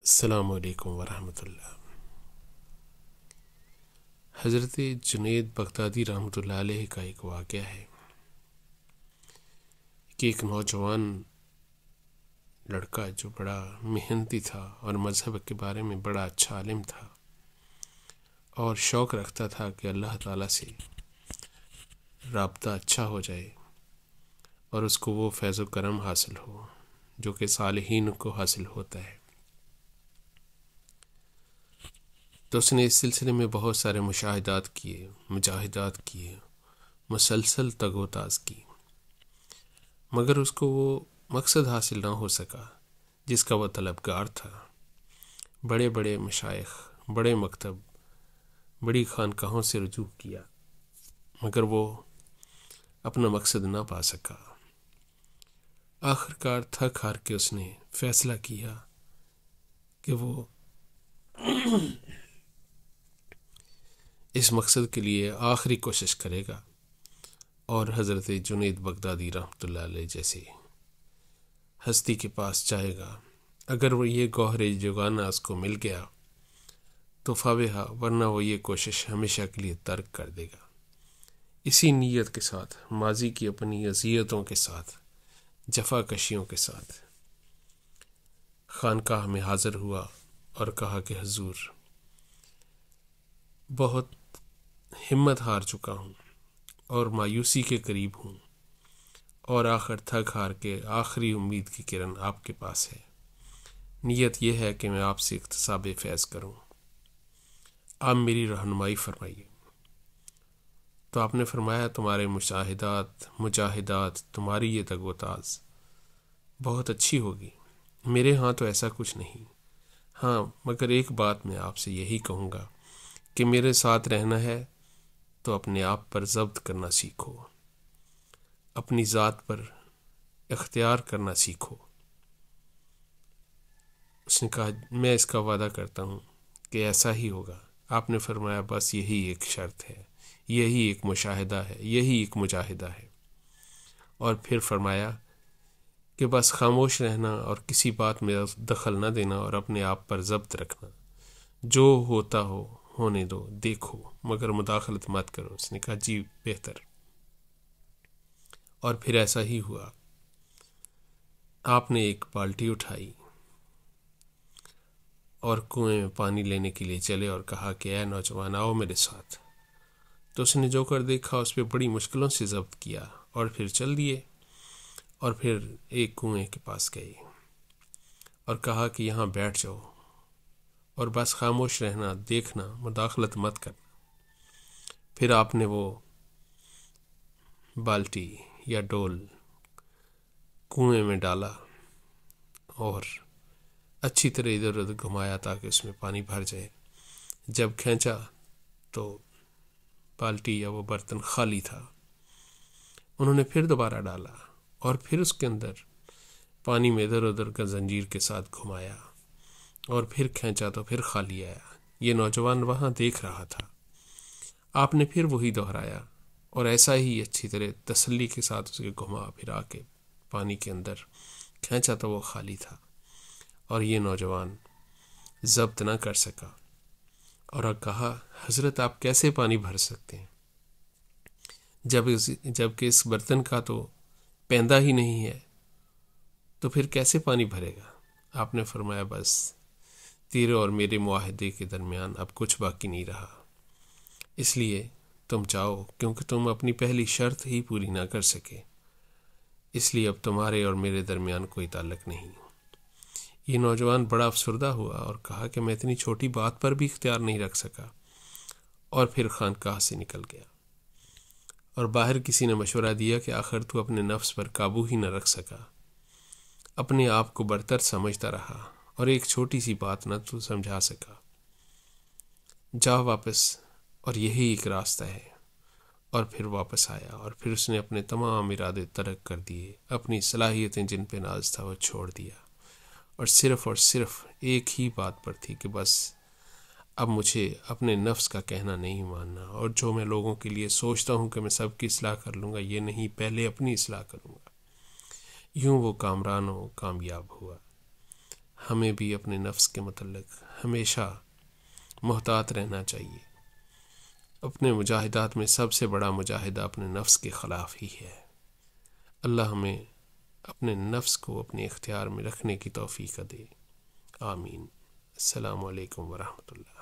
السلام علیکم ورحمۃ اللہ۔ حضرت جنید بغدادی رحمۃ اللہ علیہ کا ایک واقعہ ہے کہ ایک نوجوان لڑکا جو بڑا محنتی تھا اور مذہب کے بارے میں بڑا اچھا عالم تھا اور شوق رکھتا تھا کہ اللہ تعالیٰ سے رابطہ اچھا ہو جائے اور اس کو وہ فیض و کرم حاصل ہو جو کہ صالحین کو حاصل ہوتا ہے، تو اس نے اس سلسلے میں بہت سارے مشاہدات کیے، مجاہدات کیے، مسلسل تگ و تاز کی، مگر اس کو وہ مقصد حاصل نہ ہو سکا جس کا وہ طلبگار تھا۔ بڑے بڑے مشائخ، بڑے مکتب، بڑی خانقاہوں سے رجوع کیا، مگر وہ اپنا مقصد نہ پا سکا۔ آخرکار تھک ہار کے اس نے فیصلہ کیا کہ وہ اس مقصد کے لیے آخری کوشش کرے گا اور حضرت جنید بغدادی رحمۃ اللہ علیہ جیسے ہستی کے پاس جائے گا۔ اگر وہ یہ گوہر جوگانا اس کو مل گیا تو فاوہا، ورنہ وہ یہ کوشش ہمیشہ کے لیے ترک کر دے گا۔ اسی نیت کے ساتھ، ماضی کی اپنی اذیتوں کے ساتھ، جفا کشیوں کے ساتھ خانقاہ میں حاضر ہوا اور کہا کہ حضور، بہت ہمت ہار چکا ہوں اور مایوسی کے قریب ہوں، اور آخر تھک ہار کے آخری امید کی کرن آپ کے پاس ہے۔ نیت یہ ہے کہ میں آپ سے اکتساب فیض کروں، آپ میری رہنمائی فرمائیے۔ تو آپ نے فرمایا، تمہارے مشاہدات، مجاہدات، تمہاری یہ تگ و تاز بہت اچھی ہوگی، میرے ہاں تو ایسا کچھ نہیں۔ ہاں، مگر ایک بات میں آپ سے یہی کہوں گا کہ میرے ساتھ رہنا ہے تو اپنے آپ پر ضبط کرنا سیکھو، اپنی ذات پر اختیار کرنا سیکھو۔ اس نے کہا، میں اس کا وعدہ کرتا ہوں کہ ایسا ہی ہوگا۔ آپ نے فرمایا، بس یہی ایک شرط ہے، یہی ایک مشاہدہ ہے، یہی ایک مجاہدہ ہے۔ اور پھر فرمایا کہ بس خاموش رہنا اور کسی بات میں دخل نہ دینا اور اپنے آپ پر ضبط رکھنا، جو ہوتا ہو ہونے دو، دیکھو، مگر مداخلت مت کرو۔ اس نے کہا، جی بہتر۔ اور پھر ایسا ہی ہوا۔ آپ نے ایک بالٹی اٹھائی اور کنویں میں پانی لینے کے لیے چلے اور کہا کہ اے نوجوان، آؤ میرے ساتھ۔ تو اس نے جو کر دیکھا اس پہ بڑی مشکلوں سے ضبط کیا اور پھر چل دیے، اور پھر ایک کنویں کے پاس گئے اور کہا کہ یہاں بیٹھ جاؤ اور بس خاموش رہنا، دیکھنا، مداخلت مت کرنا۔ پھر آپ نے وہ بالٹی یا ڈول کنویں میں ڈالا اور اچھی طرح ادھر ادھر گھمایا تاکہ اس میں پانی بھر جائے۔ جب کھینچا تو بالٹی یا وہ برتن خالی تھا۔ انہوں نے پھر دوبارہ ڈالا اور پھر اس کے اندر پانی میں ادھر ادھر کا زنجیر کے ساتھ گھمایا اور پھر کھینچا تو پھر خالی آیا۔ یہ نوجوان وہاں دیکھ رہا تھا۔ آپ نے پھر وہی دہرایا اور ایسا ہی اچھی طرح تسلی کے ساتھ اسے گھما پھرا کے پانی کے اندر کھینچا تو وہ خالی تھا، اور یہ نوجوان ضبط نہ کر سکا اور کہا، حضرت آپ کیسے پانی بھر سکتے ہیں جب کہ اس برتن کا تو پیندہ ہی نہیں ہے، تو پھر کیسے پانی بھرے گا؟ آپ نے فرمایا، بس تیرے اور میرے معاہدے کے درمیان اب کچھ باقی نہیں رہا، اس لیے تم جاؤ، کیونکہ تم اپنی پہلی شرط ہی پوری نہ کر سکے، اس لیے اب تمہارے اور میرے درمیان کوئی تعلق نہیں۔ یہ نوجوان بڑا افسردہ ہوا اور کہا کہ میں اتنی چھوٹی بات پر بھی اختیار نہیں رکھ سکا، اور پھر خانقاہ سے نکل گیا۔ اور باہر کسی نے مشورہ دیا کہ آخر تو اپنے نفس پر قابو ہی نہ رکھ سکا، اپنے آپ کو برتر سمجھتا رہا اور ایک چھوٹی سی بات نہ تو سمجھا سکا، جا واپس، اور یہی ایک راستہ ہے۔ اور پھر واپس آیا اور پھر اس نے اپنے تمام ارادے ترک کر دیے، اپنی صلاحیتیں جن پہ ناز تھا وہ چھوڑ دیا، اور صرف ایک ہی بات پر تھی کہ بس اب مجھے اپنے نفس کا کہنا نہیں ماننا، اور جو میں لوگوں کے لیے سوچتا ہوں کہ میں سب کی اصلاح کر لوں گا، یہ نہیں، پہلے اپنی اصلاح کروں گا۔ یوں وہ کامران و کامیاب ہوا۔ ہمیں بھی اپنے نفس کے متعلق ہمیشہ محتاط رہنا چاہیے۔ اپنے مجاہدات میں سب سے بڑا مجاہدہ اپنے نفس کے خلاف ہی ہے۔ اللہ ہمیں اپنے نفس کو اپنے اختیار میں رکھنے کی توفیق دے، آمین۔ السلام علیکم ورحمۃ اللہ۔